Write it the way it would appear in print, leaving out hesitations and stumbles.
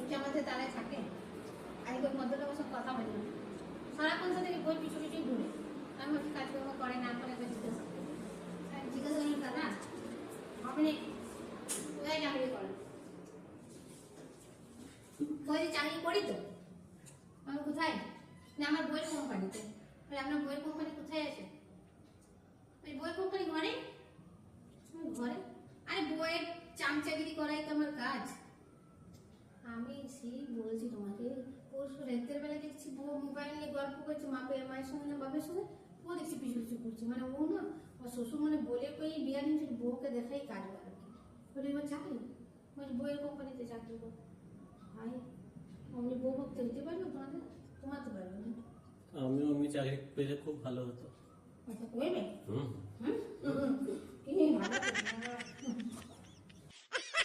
চুপচাপ মধ্যে তারাই থাকে। আজকে ভদ্রলোকের সব কথা বলি না, সারাক্ষণ সাথে বই পিছু পিছু ঘুরে। আমি বলছি কাজকর্ম করে না করে জিজ্ঞাসা করি দাদা আপনি কোথায় চাকরি করেন? বলছি চাকরি করি তো। আমি কোথায়? না আমার বইয়ের কোম্পানিতে। আপনার বইয়ের কোম্পানি কোথায় আছে? বইয়ের কোম্পানি ঘরে। ঘরে? আরে বইয়ের চামচাগিরি করাই তো আমার কাজ। আমি সেই বলছি তোমাকে, পরশু রাতের বেলা দেখছি বউ মোবাইল নিয়ে গল্প করছে মায়ের সঙ্গে না বাপের সঙ্গে। ও দেখছি পিছু পিছু করছে, মানে ও না ওর শ্বশুর মানে বলে কই বিয়া দিন বউকে দেখাই কাজ করে বলে এবার চাকরি বলছি বইয়ের কোম্পানিতে চাকরি করো। ভাই অমনি বউ ভক্ত হইতে পারলো তোমাদের? তোমাতে পারবে না। আমিও অমনি চাকরি পেলে খুব ভালো হতো। আচ্ছা করবে। হুম। হুম।